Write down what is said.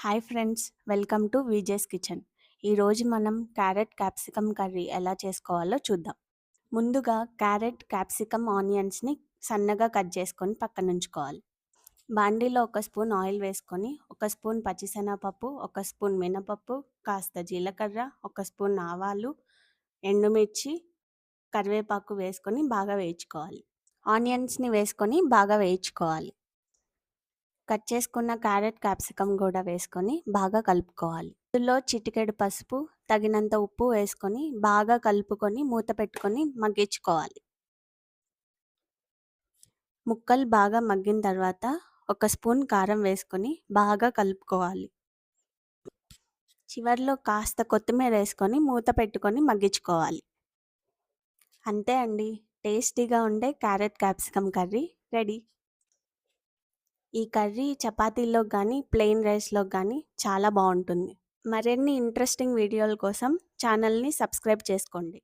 Hi friends, welcome to Vijay's kitchen. ఈరోజు మనం carrot capsicum curry ఎలా చేసుకోవాలో చూద్దాం. ముందుగా క్యారెట్, క్యాప్సికమ్, ఆనియన్స్ని సన్నగా కట్ చేసుకొని పక్కన ఉంచుకోవాలి. బాండీలో ఒక స్పూన్ ఆయిల్ వేసుకొని, ఒక స్పూన్ పచ్చిశనగపప్పు, ఒక స్పూన్ మినపప్పు, కాస్త జీలకర్ర, ఒక స్పూన్ ఆవాలు, ఎండుమిర్చి, కరివేపాకు వేసుకొని బాగా వేయించుకోవాలి. ఆనియన్స్ని వేసుకొని బాగా వేయించుకోవాలి. కట్ చేసుకున్న క్యారెట్, క్యాప్సికమ్ కూడా వేసుకొని బాగా కలుపుకోవాలి. ఇందులో చిటికెడు పసుపు, తగినంత ఉప్పు వేసుకొని బాగా కలుపుకొని మూత పెట్టుకొని మగ్గించుకోవాలి. ముక్కలు బాగా మగ్గిన తర్వాత ఒక స్పూన్ కారం వేసుకొని బాగా కలుపుకోవాలి. చివర్లో కాస్త కొత్తిమీర వేసుకొని మూత పెట్టుకొని మగ్గించుకోవాలి. అంతే అండి, టేస్టీగా ఉండే క్యారెట్ క్యాప్సికమ్ కర్రీ రెడీ. ఈ కర్రీ చపాతీల్లో కానీ ప్లెయిన్ రైస్లో కానీ చాలా బాగుంటుంది. మరిన్ని ఇంట్రెస్టింగ్ వీడియోల కోసం ఛానల్ని సబ్స్క్రైబ్ చేసుకోండి.